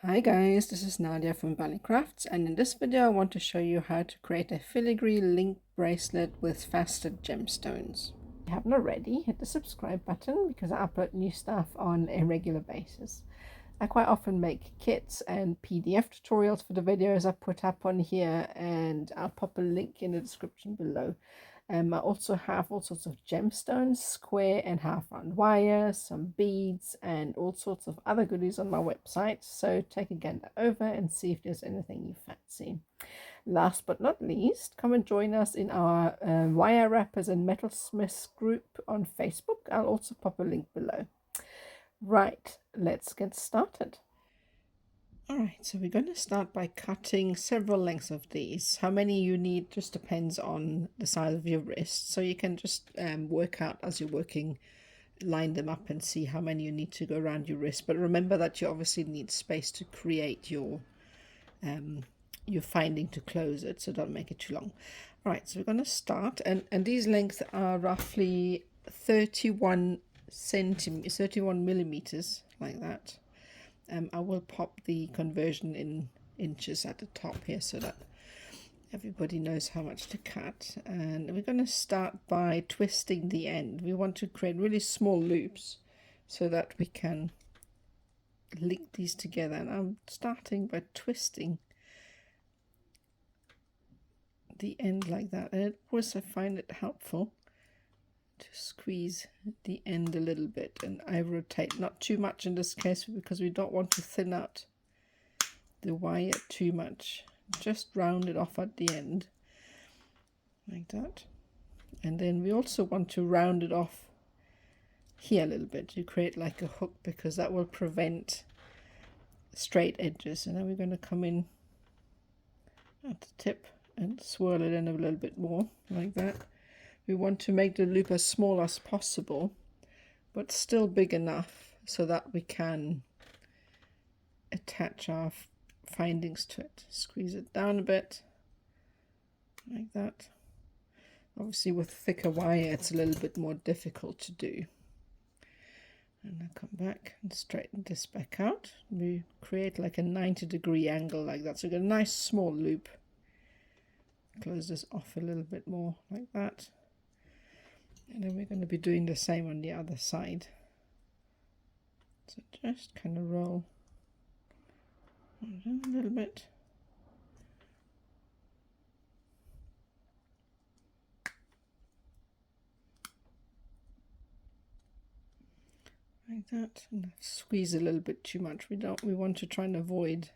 Hi guys, this is Nadia from Imbali Crafts, and in this video I want to show you how to create a filigree link bracelet with faceted gemstones. If you haven't already, hit the subscribe button because I upload new stuff on a regular basis. I quite often make kits and PDF tutorials for the videos I put up on here, and I'll pop a link in the description below. I also have all sorts of gemstones, square and half round wires, some beads, and all sorts of other goodies on my website. So take a gander over and see if there's anything you fancy. Last but not least, come and join us in our wire wrappers and metalsmiths group on Facebook. I'll also pop a link below. Right, let's get started. Alright, so we're going to start by cutting several lengths of these. How many you need just depends on the size of your wrist. So you can just work out as you're working, line them up and see how many you need to go around your wrist. But remember that you obviously need space to create your finding to close it, so don't make it too long. Alright, so we're going to start, and these lengths are roughly 31 millimeters, like that. I will pop the conversion in inches at the top here so that everybody knows how much to cut. And we're going to start by twisting the end. We want to create really small loops so that we can link these together. And I'm starting by twisting the end like that. And of course I find it helpful to squeeze the end a little bit, and I rotate, not too much in this case because we don't want to thin out the wire too much, just round it off at the end like that. And then we also want to round it off here a little bit to create like a hook, because that will prevent straight edges. And then we're going to come in at the tip and swirl it in a little bit more like that. We want to make the loop as small as possible, but still big enough so that we can attach our findings to it. Squeeze it down a bit, like that. Obviously with thicker wire it's a little bit more difficult to do. And I'll come back and straighten this back out. We create like a 90-degree angle like that. So we've got a nice small loop. Close this off a little bit more like that. And then we're going to be doing the same on the other side. So just kind of roll a little bit. Like that. And squeeze a little bit too much. We want to try and avoid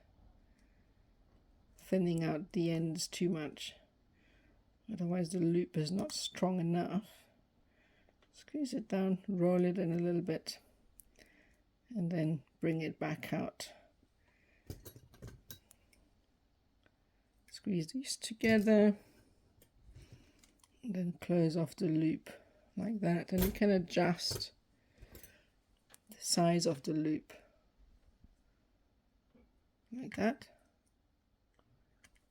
thinning out the ends too much. Otherwise the loop is not strong enough. Squeeze it down, roll it in a little bit, and then bring it back out. Squeeze these together, and then close off the loop like that. And you can adjust the size of the loop like that.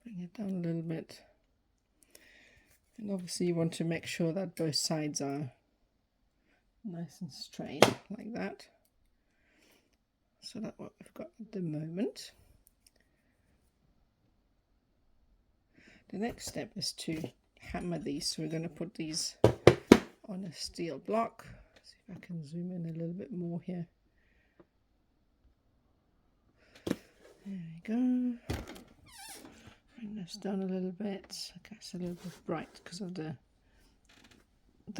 Bring it down a little bit. And obviously you want to make sure that both sides are nice and straight like that. So that's what we've got at the moment. The next step is to hammer these. So we're going to put these on a steel block. See if I can zoom in a little bit more here. There we go. Bring this down a little bit. Okay, it's a little bit bright because of the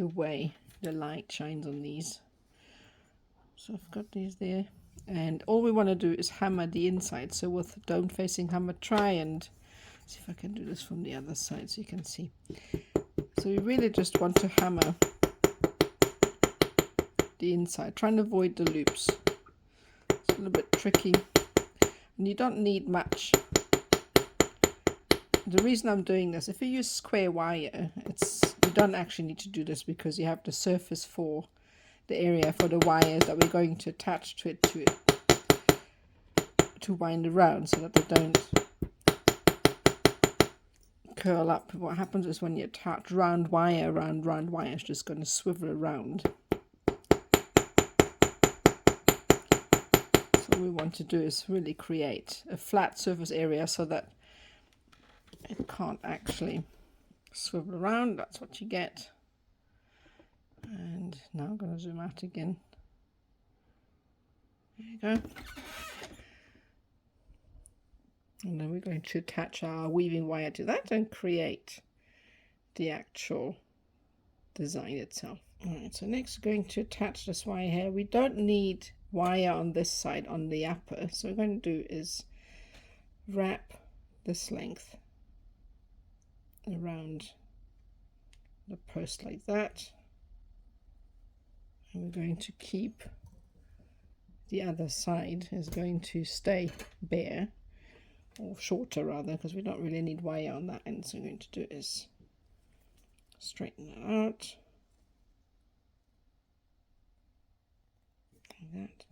way the light shines on these. So I've got these there, and all we want to do is hammer the inside. So with dome facing hammer, try and see if I can do this from the other side so you can see. So we really just want to hammer the inside, try and avoid the loops. It's a little bit tricky, and you don't need much. The reason I'm doing this, if you use square wire, you don't actually need to do this because you have the surface for the area for the wires that we're going to attach to it to wind around, so that they don't curl up. What happens is when you attach round wire around round wire, it's just going to swivel around. So we want to do is really create a flat surface area so that it can't actually swivel around. That's what you get. And now I'm going to zoom out again. There you go. And then we're going to attach our weaving wire to that and create the actual design itself. Alright, so next we're going to attach this wire here. We don't need wire on this side, on the upper. So what we're going to do is wrap this length around the post like that. And we're going to keep the other side is going to stay bare, or shorter rather, because we don't really need wire on that end. So what we're going to do is straighten that out like that.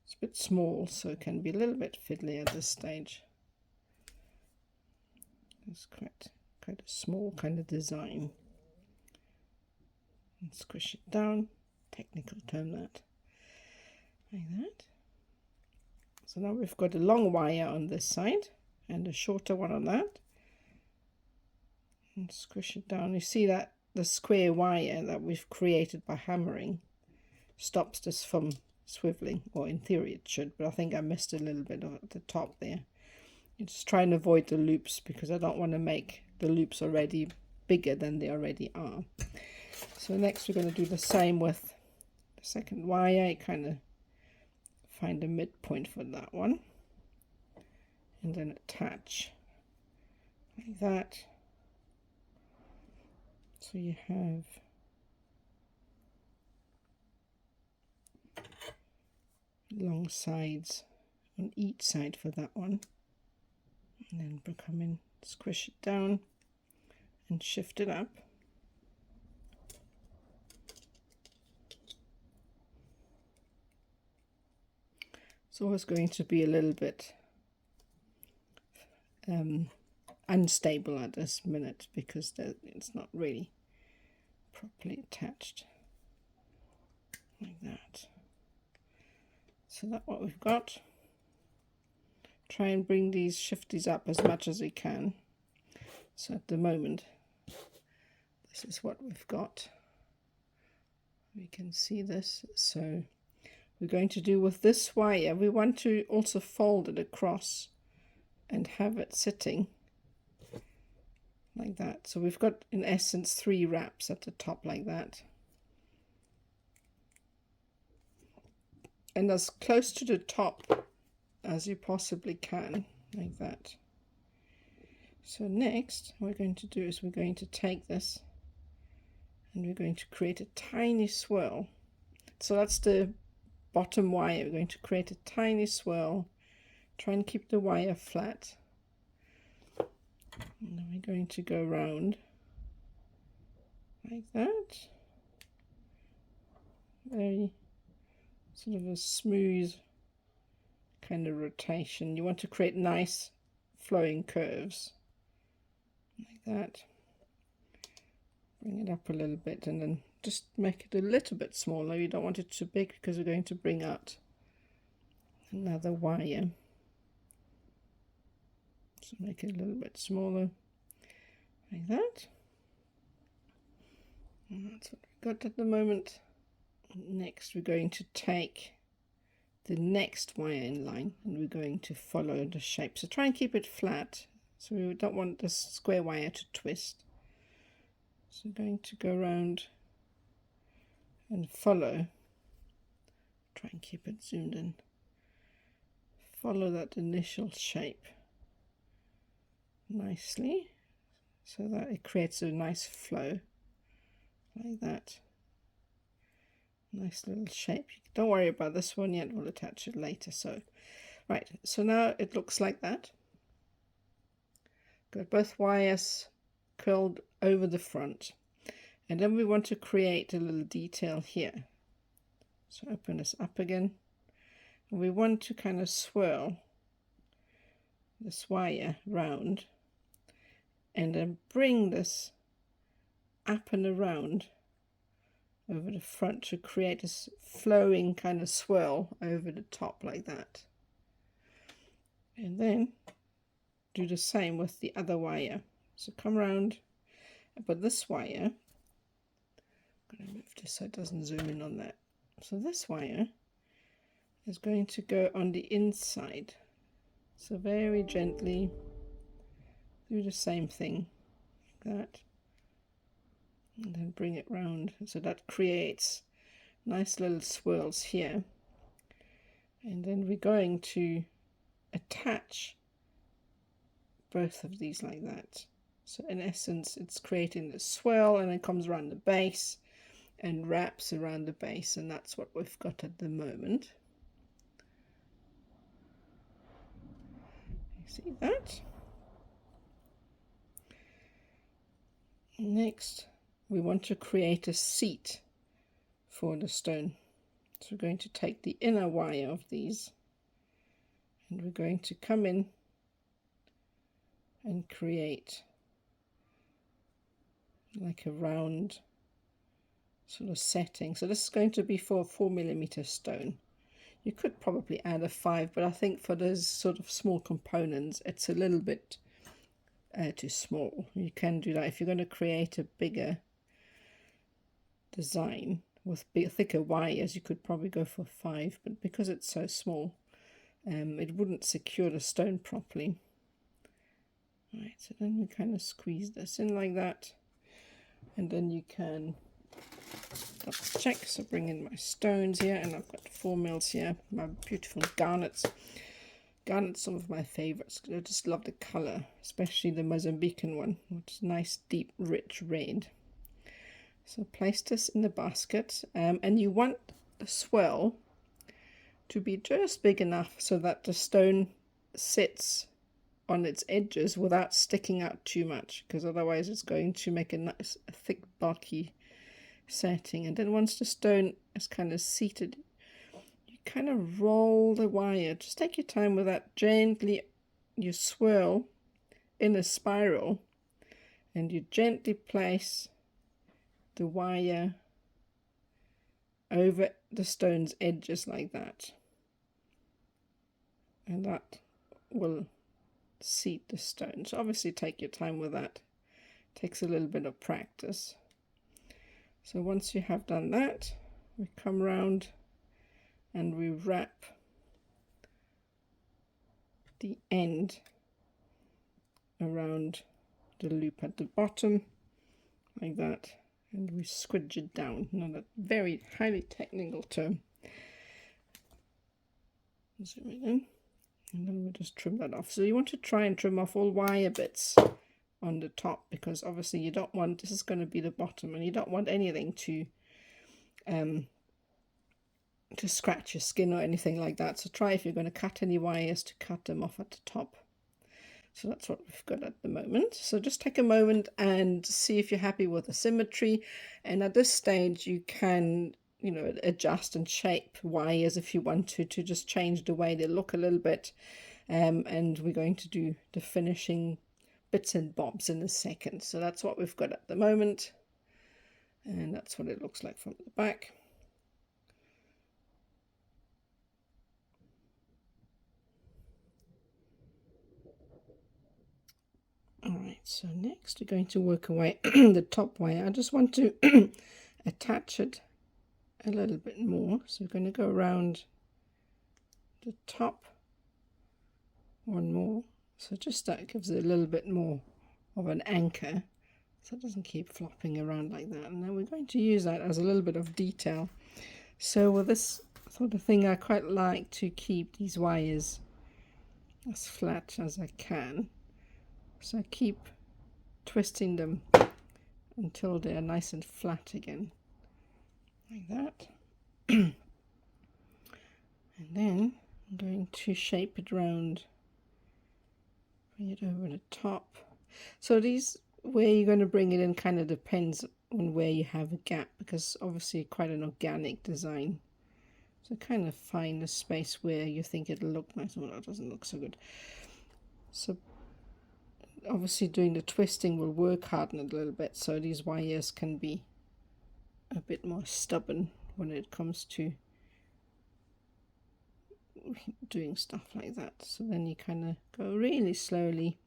It's a bit small, so it can be a little bit fiddly at this stage. It's quite a small kind of design. And squish it down, technical term that, like that. So now we've got a long wire on this side and a shorter one on that. And squish it down. You see that the square wire that we've created by hammering stops this from swiveling, or in theory it should, but I think I missed a little bit at the top there. You just try and avoid the loops because I don't want to make the loops already bigger than they already are. So next we're going to do the same with the second wire. Kind of find a midpoint for that one and then attach like that. So you have long sides on each side for that one, and then come in, squish it down and shift it up. It's always going to be a little bit unstable at this minute because it's not really properly attached like that. So that's what we've got. Try and bring these shifties up as much as we can. So at the moment, this is what we've got. We can see this. So we're going to do with this wire, we want to also fold it across and have it sitting like that. So we've got in essence 3 wraps at the top like that, and as close to the top as you possibly can like that. So next what we're going to do is we're going to take this and we're going to create a tiny swirl. So that's the bottom wire. We're going to create a tiny swirl, try and keep the wire flat, and then we're going to go around like that. Very sort of a smooth kind of rotation. You want to create nice flowing curves like that. Bring it up a little bit and then just make it a little bit smaller. You don't want it too big because we're going to bring out another wire. So make it a little bit smaller like that. And that's what we've got at the moment. Next we're going to take the next wire in line and we're going to follow the shape. So try and keep it flat. So we don't want this square wire to twist. So I'm going to go around and follow, try and keep it zoomed in, follow that initial shape nicely so that it creates a nice flow like that. Nice little shape. Don't worry about this one yet, we'll attach it later. So right, so now it looks like that. Got both wires curled over the front, and then we want to create a little detail here. So open this up again, and we want to kind of swirl this wire round and then bring this up and around over the front to create this flowing kind of swirl over the top like that. And then do the same with the other wire. So come around, but this wire, I'm going to move this so it doesn't zoom in on that. So this wire is going to go on the inside. So very gently do the same thing like that. And then bring it round, so that creates nice little swirls here. And then we're going to attach both of these like that. So in essence, it's creating the swirl, and it comes around the base and wraps around the base, and that's what we've got at the moment. You see that? Next, we want to create a seat for the stone. So we're going to take the inner wire of these, and we're going to come in and create like a round sort of setting. So this is going to be for a 4mm stone. You could probably add a 5, but I think for those sort of small components it's a little bit too small. You can do that if you're going to create a bigger design with thicker wires. You could probably go for 5, but because it's so small, it wouldn't secure the stone properly. Right, so then we kind of squeeze this in like that, and then you can double check. So bring in my stones here, and I've got 4mm here, my beautiful garnets. Garnet's some of my favorites. I just love the color, especially the Mozambican one, which is nice, deep, rich red. So place this in the basket, and you want the swirl to be just big enough so that the stone sits on its edges without sticking out too much, because otherwise it's going to make a nice, thick, bulky setting. And then once the stone is kind of seated, you kind of roll the wire. Just take your time with that. Gently you swirl in a spiral, and you gently place the wire over the stone's edges like that, and that will seat the stone. So obviously take your time with that. It takes a little bit of practice. So once you have done that, we come round and we wrap the end around the loop at the bottom like that, and we squidge it down. Now that very highly technical term. Zoom it in, and then we'll just trim that off. So you want to try and trim off all wire bits on the top, because obviously you don't want, this is going to be the bottom, and you don't want anything to scratch your skin or anything like that. So try, if you're going to cut any wires, to cut them off at the top. So that's what we've got at the moment. So just take a moment and see if you're happy with the symmetry. And at this stage you can, you know, adjust and shape wires if you want to just change the way they look a little bit. And we're going to do the finishing bits and bobs in a second. So that's what we've got at the moment, and that's what it looks like from the back. Alright, so next we're going to work away the top wire. I just want to attach it a little bit more. So we're going to go around the top one more. So just that gives it a little bit more of an anchor, so it doesn't keep flopping around like that. And then we're going to use that as a little bit of detail. So with this sort of thing, I quite like to keep these wires as flat as I can. So I keep twisting them until they're nice and flat again, like that. And then I'm going to shape it round, bring it over the top. So these, where you're going to bring it in kind of depends on where you have a gap, because obviously quite an organic design. So kind of find a space where you think it'll look nice. Well, it doesn't look so good. So obviously doing the twisting will work harden it a little bit, so these wires can be a bit more stubborn when it comes to doing stuff like that. So then you kind of go really slowly,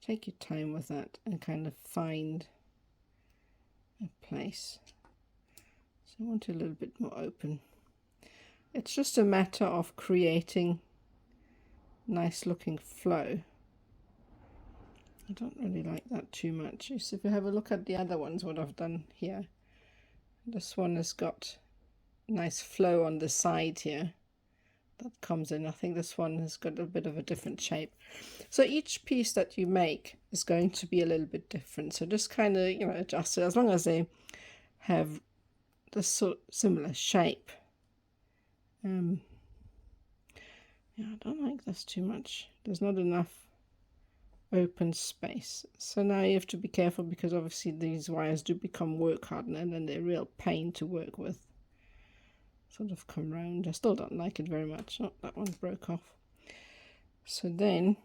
take your time with that, and kind of find a place. So I want it a little bit more open. It's just a matter of creating nice looking flow. I don't really like that too much. So if you have a look at the other ones, what I've done here, this one has got nice flow on the side here that comes in. I think this one has got a bit of a different shape. So each piece that you make is going to be a little bit different. So just kind of, you know, adjust it as long as they have this sort of similar shape. Yeah, I don't like this too much. There's not enough open space. So now you have to be careful, because obviously these wires do become work hardened and they're real pain to work with. Sort of come round. I still don't like it very much. Oh, that one broke off. So then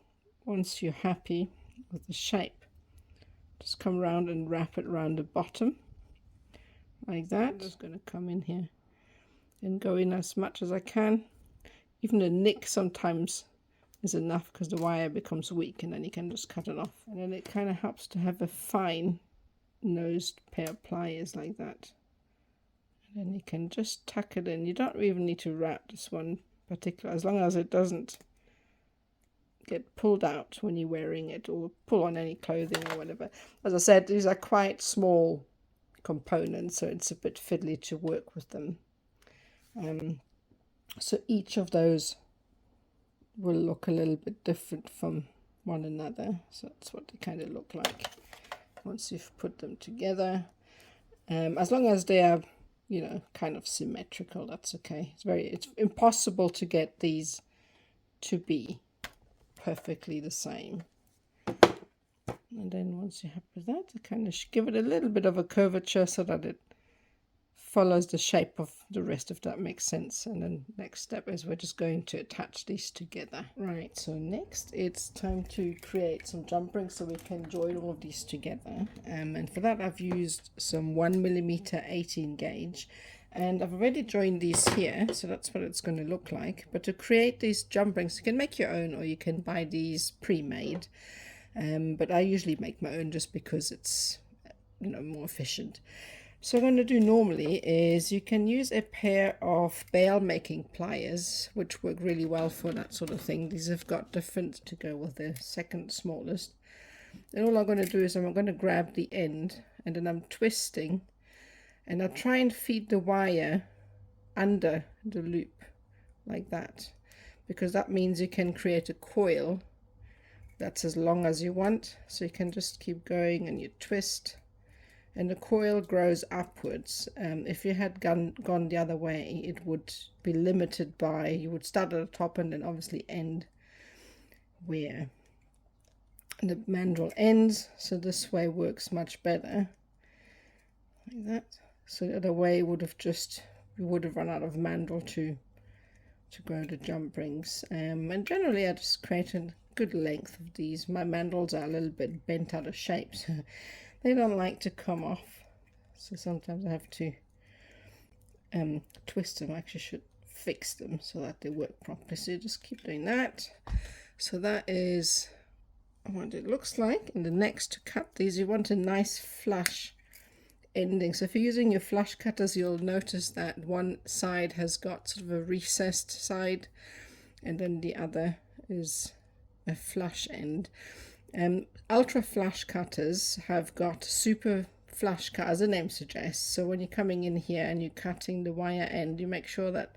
once you're happy with the shape, just come around and wrap it around the bottom like that. I'm just going to come in here and go in as much as I can. Even a nick sometimes is enough, because the wire becomes weak, and then you can just cut it off. And then it kind of helps to have a fine nosed pair of pliers like that. And then you can just tuck it in. You don't even need to wrap this one particular, as long as it doesn't get pulled out when you're wearing it, or pull on any clothing or whatever. As I said, these are quite small components, so it's a bit fiddly to work with them. So each of those will look a little bit different from one another. So that's what they kind of look like once you've put them together. As long as they are, you know, kind of symmetrical, that's okay. It's impossible to get these to be perfectly the same. And then once you're happy with that, I kind of give it a little bit of a curvature so that it follows the shape of the rest, if that makes sense. And then next step is we're just going to attach these together. Right, so next it's time to create some jump rings so we can join all of these together. And for that I've used some 1mm 18 gauge, and I've already joined these here, so that's what it's going to look like. But to create these jump rings, you can make your own, or you can buy these pre-made. But I usually make my own just because it's, you know, more efficient. So what I'm going to do normally is you can use a pair of bail making pliers, which work really well for that sort of thing. These have got different to go with the second smallest. And all I'm going to do is I'm going to grab the end, and then I'm twisting, and I'll try and feed the wire under the loop like that, because that means you can create a coil that's as long as you want. So you can just keep going and you twist, and the coil grows upwards. If you had gone the other way, it would be limited by, you would start at the top and then obviously end where the mandrel ends. So this way works much better, like that. So the other way would have just, we would have run out of mandrel to grow the jump rings. And generally I just create a good length of these. My mandrels are a little bit bent out of shape, so they don't like to come off, so sometimes I have to twist them. I actually should fix them so that they work properly. So you just keep doing that. So that is what it looks like. And the next, to cut these, you want a nice flush ending. So if you're using your flush cutters, you'll notice that one side has got sort of a recessed side, and then the other is a flush end. Ultra flush cutters have got super flush cut, as the name suggests. So when you're coming in here and you're cutting the wire end, you make sure that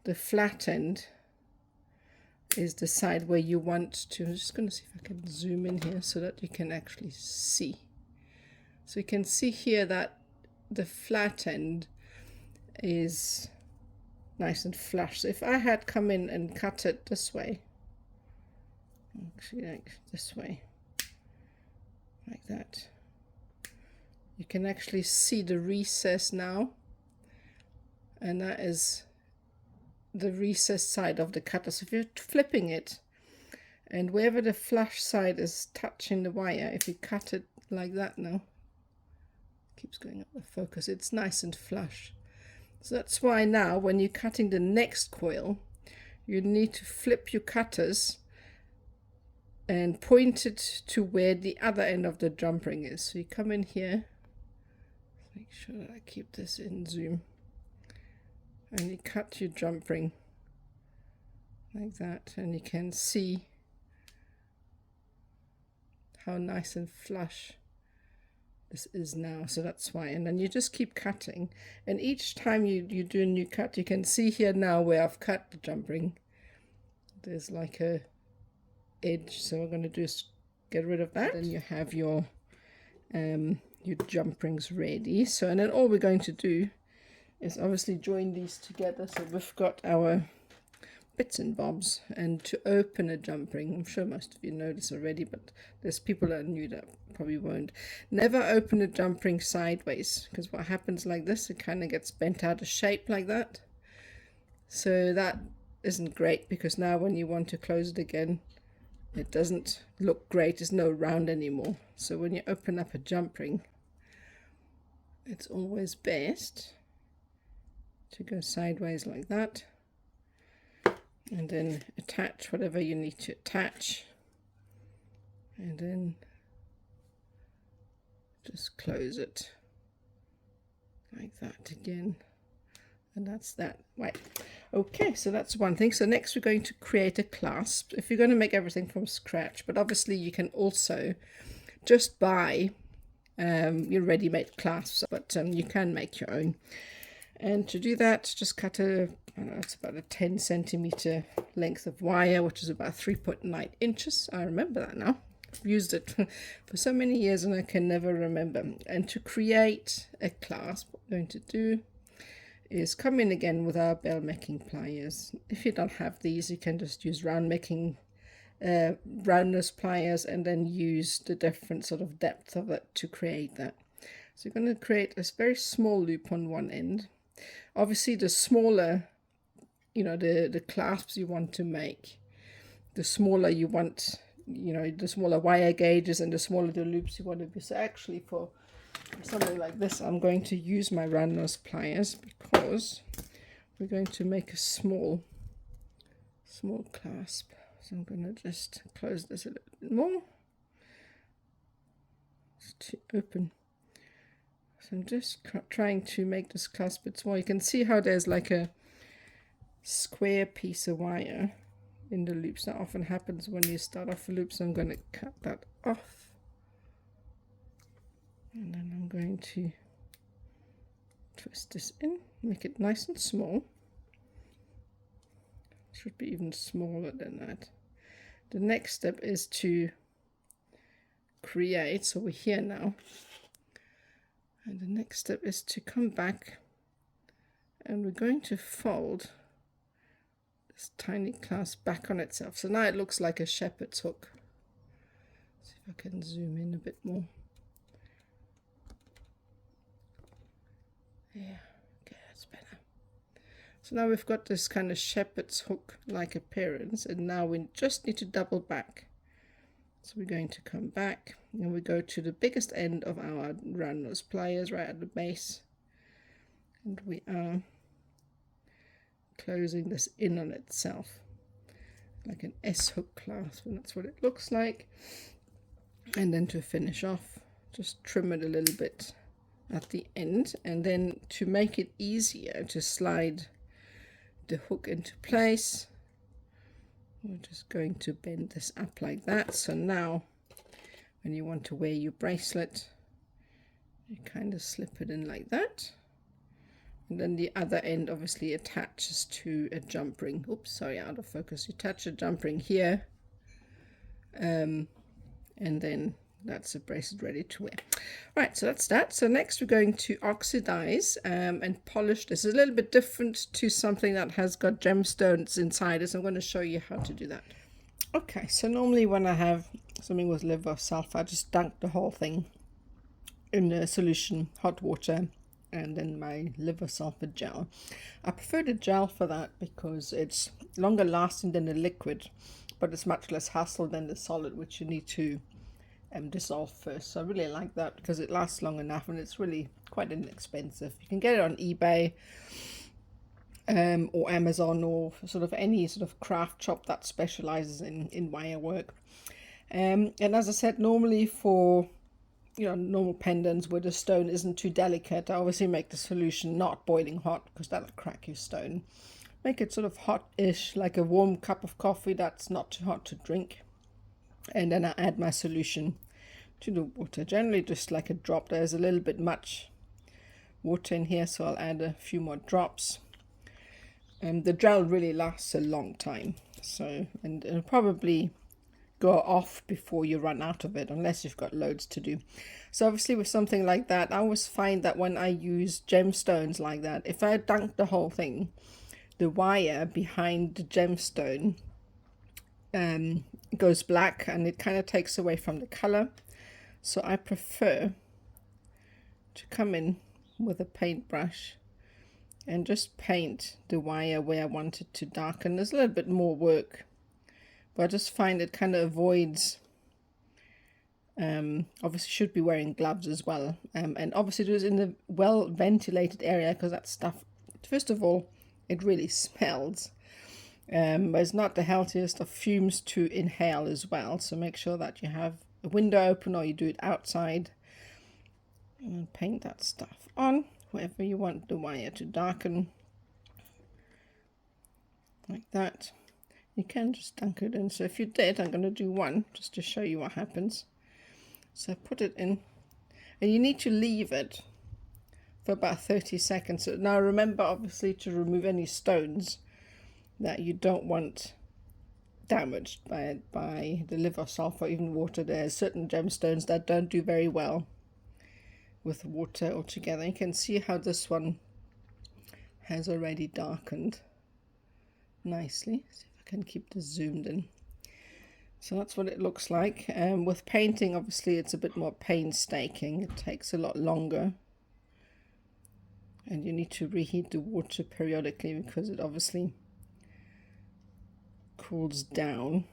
the flat end is the side where you want to. I'm just going to see if I can zoom in here so that you can actually see. So you can see here that the flat end is nice and flush. So if I had come in and cut it this way, actually like this way, like that, you can actually see the recess now, and that is the recessed side of the cutter. So if you're flipping it, and wherever the flush side is touching the wire, if you cut it like that now, Keeps going up the focus. It's nice and flush. So that's why now when you're cutting the next coil, you need to flip your cutters and point it to where the other end of the jump ring is. So you come in here, make sure that I keep this in zoom, and you cut your jump ring like that, and you can see how nice and flush this is now. So that's why. And then you just keep cutting, and each time you do a new cut, you can see here now where I've cut the jump ring, there's like a edge. So what I'm going to do is get rid of that. Then you have your jump rings ready. So, and then all we're going to do is obviously join these together. So we've got our bits and bobs, and to open a jump ring, I'm sure most of you know this already, but there's people that are new that probably won't. Never open a jump ring sideways, because what happens like this, it kind of gets bent out of shape like that. So that isn't great, because now when you want to close it again, it doesn't look great. There's no round anymore. So when you open up a jump ring, it's always best to go sideways like that, and then attach whatever you need to attach, and then just close it like that again, and that's that. Right, okay, so that's one thing. So next we're going to create a clasp. If you're going to make everything from scratch, but obviously you can also just buy your ready-made clasps, but you can make your own. And to do that, just cut I don't know, it's about a 10 centimeter length of wire, which is about 3.9 inches. I remember that now. I've used it for so many years and I can never remember. And to create a clasp, what we're going to do is come in again with our bell making pliers. If you don't have these, you can just use roundness pliers, and then use the different sort of depth of it to create that. So you're going to create this very small loop on one end. Obviously the smaller, the clasps you want to make, the smaller you want, the smaller wire gauges and the smaller the loops you want to be. So actually for something like this, I'm going to use my round nose pliers, because we're going to make a small clasp. So I'm going to just close this a little bit more to open. So I'm just trying to make this clasp a bit small. You can see how there's like a square piece of wire in the loops. That often happens when you start off a loop. So I'm going to cut that off. And then I'm going to twist this in, make it nice and small. Should be even smaller than that. The next step is to create, so we're here now. And the next step is to come back, and we're going to fold this tiny clasp back on itself. So now it looks like a shepherd's hook. Let's see if I can zoom in a bit more. Yeah, okay, that's better. So now we've got this kind of shepherd's hook like appearance, and now we just need to double back. So we're going to come back, and we go to the biggest end of our round nose pliers right at the base, and we are closing this in on itself like an S hook clasp, and that's what it looks like. And then to finish off, just trim it a little bit at the end, and then to make it easier to slide the hook into place, we're just going to bend this up like that. So now when you want to wear your bracelet, you kind of slip it in like that, and then the other end obviously attaches to a jump ring. Oops, sorry, out of focus. You attach a jump ring here, and then that's a bracelet ready to wear. Right, so that's that. So next we're going to oxidize and polish. This is a little bit different to something that has got gemstones inside it, so I'm going to show you how to do that. Okay, so normally when I have something with liver sulfur, I just dunk the whole thing in a solution, hot water, and then my liver sulfur gel. I prefer the gel for that because it's longer lasting than the liquid, but it's much less hassle than the solid, which you need to dissolve first. So I really like that because it lasts long enough and it's really quite inexpensive. You can get it on eBay or Amazon or sort of any sort of craft shop that specializes in wire work. And as I said, normally for normal pendants where the stone isn't too delicate, I obviously make the solution not boiling hot because that'll crack your stone. Make it sort of hot-ish, like a warm cup of coffee that's not too hot to drink. And then I add my solution to the water, generally just like a drop. There's a little bit much water in here, so I'll add a few more drops. The gel really lasts a long time, so and it'll probably go off before you run out of it, unless you've got loads to do. So obviously with something like that, I always find that when I use gemstones like that, if I dunk the whole thing, the wire behind the gemstone goes black and it kind of takes away from the color. So I prefer to come in with a paintbrush and just paint the wire where I want it to darken. There's a little bit more work, but I just find it kind of avoids, obviously should be wearing gloves as well, and obviously do it in a well ventilated area, because that stuff, first of all, it really smells, but it's not the healthiest of fumes to inhale as well. So make sure that you have a window open or you do it outside, and paint that stuff on wherever you want the wire to darken, like that. You can just dunk it in. So if you did, I'm going to do one just to show you what happens. So put it in, and you need to leave it for about 30 seconds. So now remember, obviously, to remove any stones that you don't want damaged by the liver salt or even water. There's certain gemstones that don't do very well with water altogether. You can see how this one has already darkened nicely. See if I can keep this zoomed in. So that's what it looks like. With painting, obviously, it's a bit more painstaking. It takes a lot longer, and you need to reheat the water periodically because it obviously cools down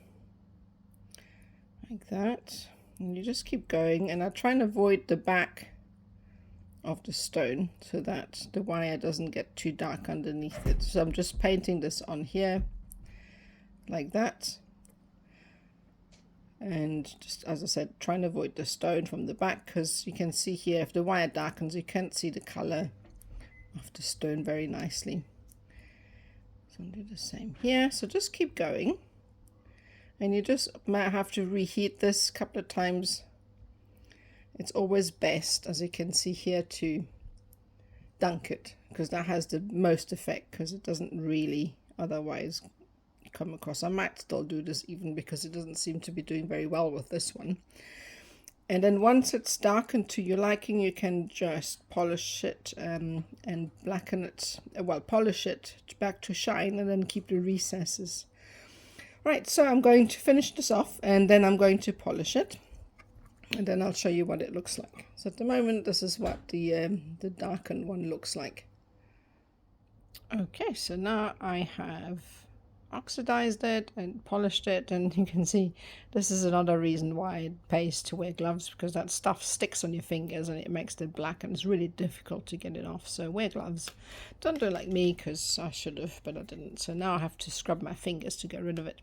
like that. And you just keep going, and I try and avoid the back of the stone so that the wire doesn't get too dark underneath it. So I'm just painting this on here like that, and just as I said, trying to avoid the stone from the back, because you can see here if the wire darkens you can't see the color of the stone very nicely. So I'll do the same here. So just keep going, and you just might have to reheat this a couple of times. It's always best, as you can see here, to dunk it, because that has the most effect, because it doesn't really otherwise come across. I might still do this even because it doesn't seem to be doing very well with this one. And then once it's darkened to your liking, you can just polish it and blacken it, well, polish it back to shine, and then keep the recesses. Right, so I'm going to finish this off, and then I'm going to polish it, and then I'll show you what it looks like. So at the moment, this is what the darkened one looks like. Okay, so now I have oxidized it and polished it, and you can see this is another reason why it pays to wear gloves, because that stuff sticks on your fingers and it makes it black, and it's really difficult to get it off. So wear gloves. Don't do it like me, because I should have, but I didn't. So now I have to scrub my fingers to get rid of it.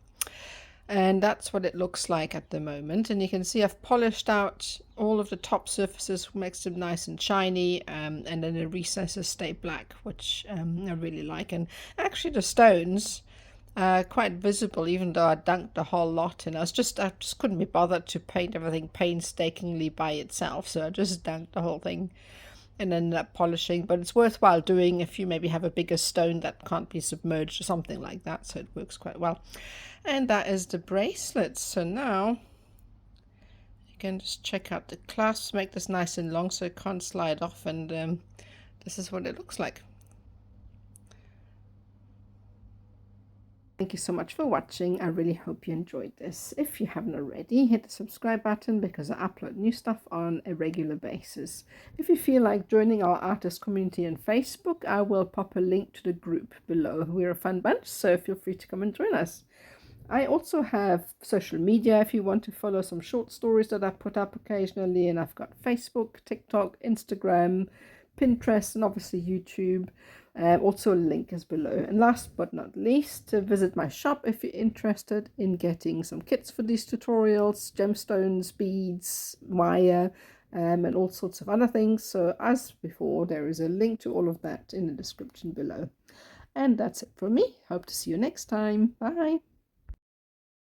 And that's what it looks like at the moment. And you can see I've polished out all of the top surfaces, makes them nice and shiny, and then the recesses stay black, which I really like. And actually the stones are quite visible, even though I dunked the whole lot, and I just couldn't be bothered to paint everything painstakingly by itself, so I just dunked the whole thing and ended up polishing. But it's worthwhile doing if you maybe have a bigger stone that can't be submerged or something like that, so it works quite well. And that is the bracelet. So now you can just check out the clasps, make this nice and long so it can't slide off, and this is what it looks like. Thank you so much for watching. I really hope you enjoyed this. If you haven't already, hit the subscribe button, because I upload new stuff on a regular basis. If you feel like joining our artist community on Facebook, I will pop a link to the group below. We're a fun bunch, so feel free to come and join us. I also have social media if you want to follow some short stories that I put up occasionally, and I've got Facebook, TikTok, Instagram, Pinterest, and obviously YouTube. Also, a link is below. And last but not least, to visit my shop if you're interested in getting some kits for these tutorials, gemstones, beads, wire, and all sorts of other things. So as before, there is a link to all of that in the description below. And that's it from me. Hope to see you next time. Bye.